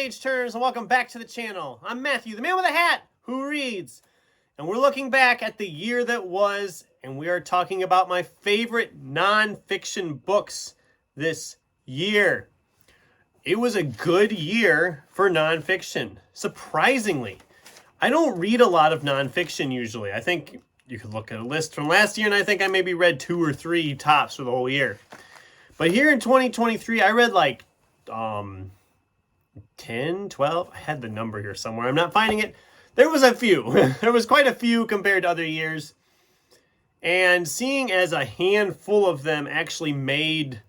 page turners, and welcome back to the channel. I'm Matthew, the man with a hat who reads, and we're looking back at the year that was, and we are talking about my favorite nonfiction books this year. It was a good year for nonfiction, surprisingly. I don't read a lot of nonfiction usually. I think you could look at a list from last year, and I think I maybe read 2 or 3 tops for the whole year. But here in 2023, I read like 10, 12. I had the number here somewhere. I'm not finding it. There was a few. There was quite a few compared to other years. And seeing as a handful of them actually made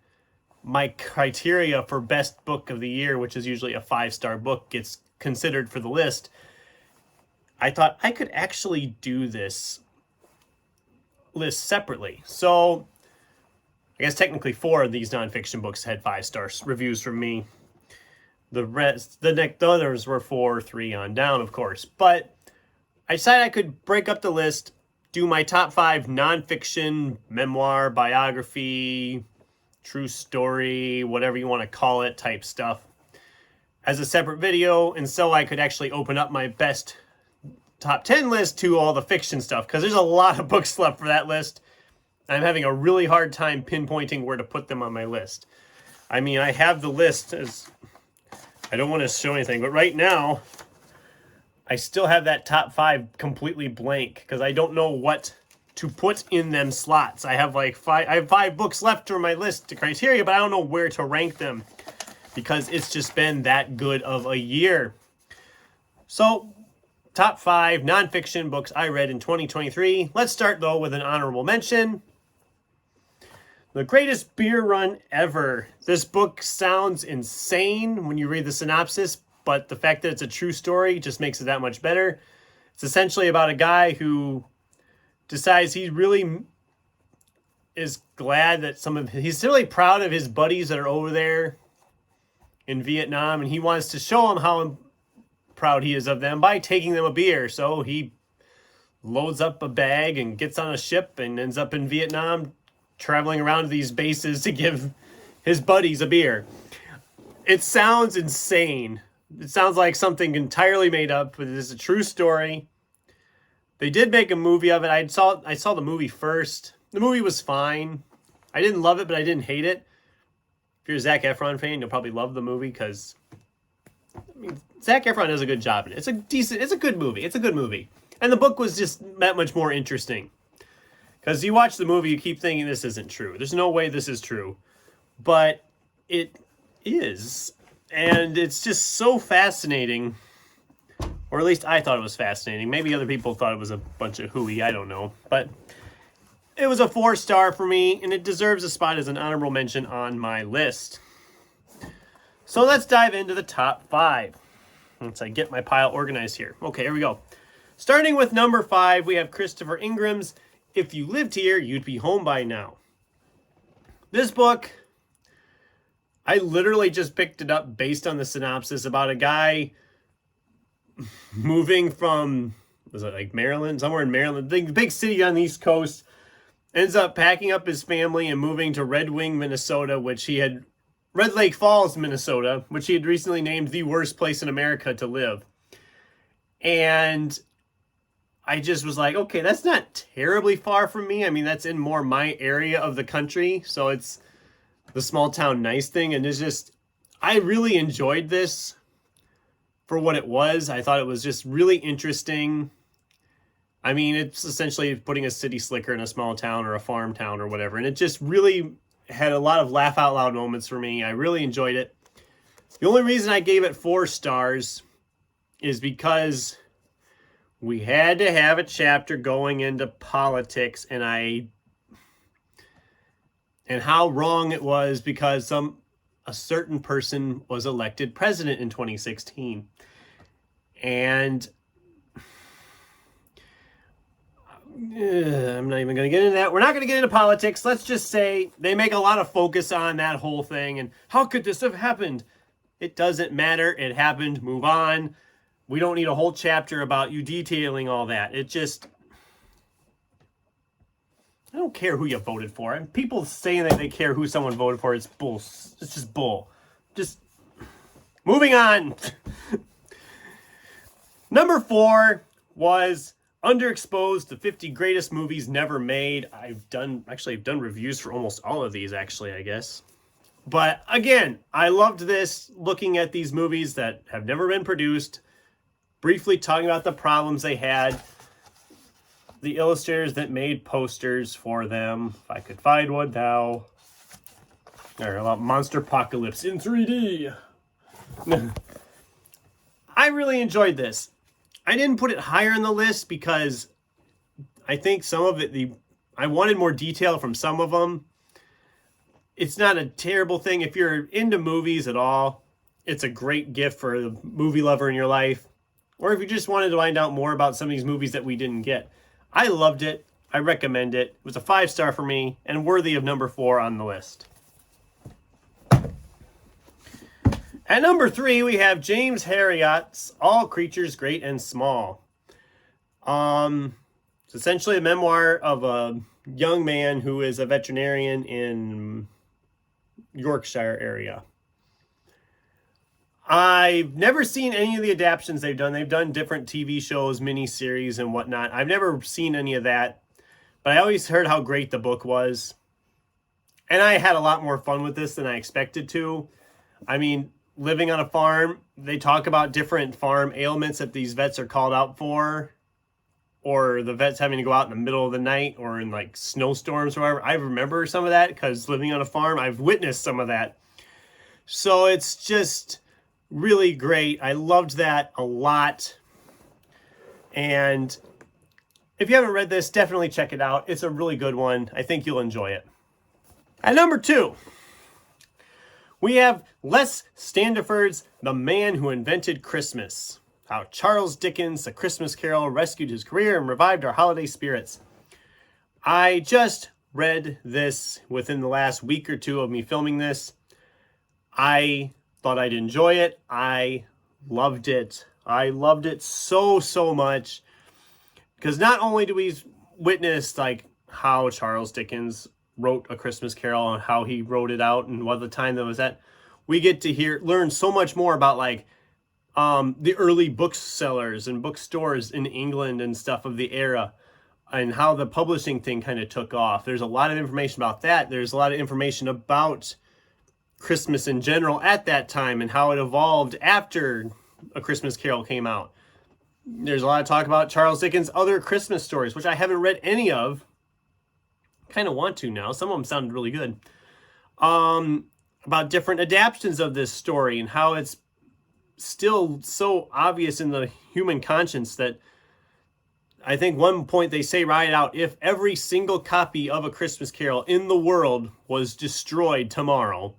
my criteria for best book of the year, which is usually a 5-star book, gets considered for the list, I thought I could actually do this list separately. So I guess technically 4 of these nonfiction books had 5-star reviews from me. The others were 4, 3 on down, of course. But I decided I could break up the list, do my top 5 nonfiction, memoir, biography, true story, whatever you want to call it, type stuff, as a separate video, and so I could actually open up my best top 10 list to all the fiction stuff, because there's a lot of books left for that list. I'm having a really hard time pinpointing where to put them on my list. I mean, I have the list as... I don't want to show anything, but right now, I still have that top 5 completely blank because I don't know what to put in them slots. I have like 5 books left for my list criteria, but I don't know where to rank them because it's just been that good of a year. So, top 5 nonfiction books I read in 2023. Let's start though with an honorable mention. The Greatest Beer Run Ever. This book sounds insane when you read the synopsis, but the fact that it's a true story just makes it that much better. It's essentially about a guy who decides he really is glad that he's really proud of his buddies that are over there in Vietnam, and he wants to show them how proud he is of them by taking them a beer. So he loads up a bag and gets on a ship and ends up in Vietnam, traveling around to these bases to give his buddies a beer. It sounds insane. It sounds like something entirely made up, but it is a true story. They did make a movie of it. I saw the movie first. The movie was fine. I didn't love it, but I didn't hate it. If you're a Zac Efron fan, you'll probably love the movie because Zac Efron does a good job in it. It's a good movie. It's a good movie. And the book was just that much more interesting. Because you watch the movie, you keep thinking this isn't true. There's no way this is true. But it is. And it's just so fascinating. Or at least I thought it was fascinating. Maybe other people thought it was a bunch of hooey. I don't know. But it was a 4-star for me. And it deserves a spot as an honorable mention on my list. So let's dive into the top 5. Once I get my pile organized here. Okay, here we go. Starting with number 5, we have Christopher Ingram's If You Lived Here, You'd Be Home by Now. This book, I literally just picked it up based on the synopsis about a guy moving from, was it like Maryland? Somewhere in Maryland, big city on the East Coast, ends up packing up his family and moving to Red Lake Falls, Minnesota, which he had recently named the worst place in America to live. And I just was like, okay, that's not terribly far from me. I mean, that's in more my area of the country. So it's the small town nice thing. And it's just, I really enjoyed this for what it was. I thought it was just really interesting. I mean, it's essentially putting a city slicker in a small town or a farm town or whatever. And it just really had a lot of laugh out loud moments for me. I really enjoyed it. The only reason I gave it 4 stars is because we had to have a chapter going into politics, and how wrong it was because a certain person was elected president in 2016. And I'm not even going to get into that. We're not going to get into politics. Let's just say they make a lot of focus on that whole thing. And how could this have happened? It doesn't matter. It happened. Move on. We don't need a whole chapter about you detailing all that. I don't care who you voted for. And people saying that they care who someone voted for, it's bull. It's just bull. Just Moving on. Number 4 was Underexposed, the 50 greatest movies never made. I've done reviews for almost all of these, actually, I guess. But again, I loved this, looking at these movies that have never been produced, briefly talking about the problems they had, the illustrators that made posters for them. If I could find one now. Or about Monster Apocalypse in 3D. I really enjoyed this. I didn't put it higher on the list because I think some of it, I wanted more detail from some of them. It's not a terrible thing. If you're into movies at all, it's a great gift for the movie lover in your life. Or if you just wanted to find out more about some of these movies that we didn't get. I loved it. I recommend it. It was a 5-star for me and worthy of number 4 on the list. At number 3, we have James Herriot's All Creatures Great and Small. It's essentially a memoir of a young man who is a veterinarian in Yorkshire area. I've never seen any of the adaptations they've done. They've done different TV shows, miniseries, and whatnot. I've never seen any of that, but I always heard how great the book was. And I had a lot more fun with this than I expected to. I mean, living on a farm, they talk about different farm ailments that these vets are called out for, or the vets having to go out in the middle of the night or in like snowstorms or whatever. I remember some of that because living on a farm, I've witnessed some of that. So it's just really great. I loved that a lot. And if you haven't read this, definitely check it out. It's a really good one. I think you'll enjoy it. At number 2, we have Les Standerford's The Man Who Invented Christmas. How Charles Dickens' A Christmas Carol rescued his career and revived our holiday spirits. I just read this within the last week or 2 of me filming this. I thought I'd enjoy it. I loved it. I loved it so much. Because not only do we witness like how Charles Dickens wrote A Christmas Carol and how he wrote it out and what the time that was at, we get to learn so much more about like the early booksellers and bookstores in England and stuff of the era and how the publishing thing kind of took off. There's a lot of information about that. There's a lot of information about Christmas in general at that time and how it evolved after A Christmas Carol came out. There's a lot of talk about Charles Dickens' other Christmas stories, which I haven't read any of. Kind of want to now. Some of them sounded really good. About different adaptations of this story and how it's still so obvious in the human conscience that I think one point they say right out, if every single copy of A Christmas Carol in the world was destroyed tomorrow,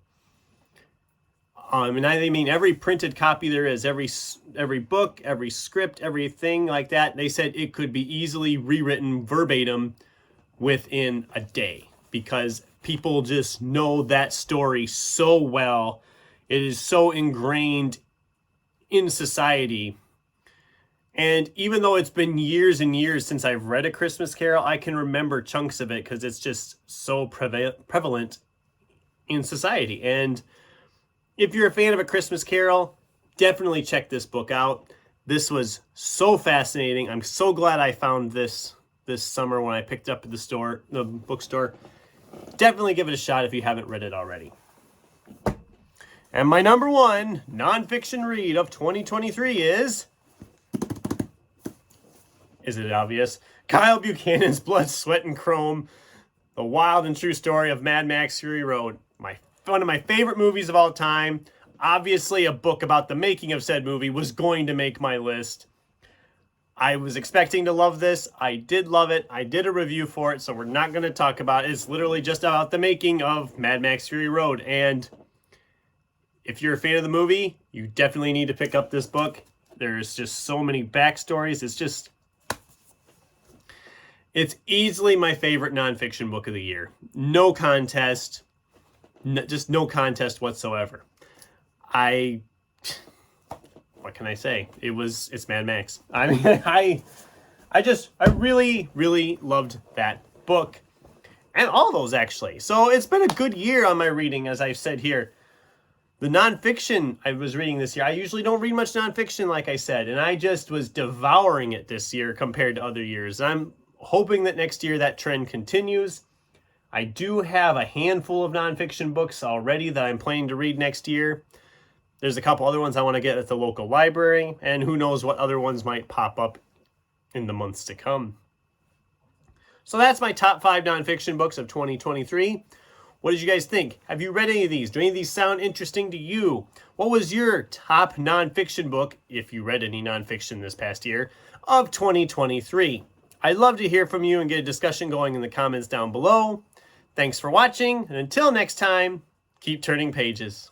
and I mean every printed copy there is, every book, every script, everything like that, they said it could be easily rewritten verbatim within a day because people just know that story so well. It is so ingrained in society. And even though it's been years and years since I've read A Christmas Carol, I can remember chunks of it because it's just so prevalent in society. And if you're a fan of A Christmas Carol, definitely check this book out. This was so fascinating. I'm so glad I found this summer when I picked up at the bookstore. Definitely give it a shot if you haven't read it already. And my number 1 nonfiction read of 2023 is it obvious? Kyle Buchanan's Blood, Sweat, and Chrome, the wild and true story of Mad Max Fury Road. One of my favorite movies of all time. Obviously, a book about the making of said movie was going to make my list. I was expecting to love this. I did love it. I did a review for it, so we're not going to talk about it. It's literally just about the making of Mad Max Fury Road. And if you're a fan of the movie, you definitely need to pick up this book. There's just so many backstories. It's easily my favorite nonfiction book of the year. No contest. Just no contest whatsoever. What can I say? It's Mad Max. I mean, I really, really loved that book. And all those, actually. So it's been a good year on my reading, as I've said here. The nonfiction I was reading this year, I usually don't read much nonfiction, like I said, and I just was devouring it this year compared to other years. I'm hoping that next year that trend continues. I do have a handful of nonfiction books already that I'm planning to read next year. There's a couple other ones I want to get at the local library, and who knows what other ones might pop up in the months to come. So that's my top 5 nonfiction books of 2023. What did you guys think? Have you read any of these? Do any of these sound interesting to you? What was your top nonfiction book, if you read any nonfiction this past year, of 2023? I'd love to hear from you and get a discussion going in the comments down below. Thanks for watching, and until next time, keep turning pages.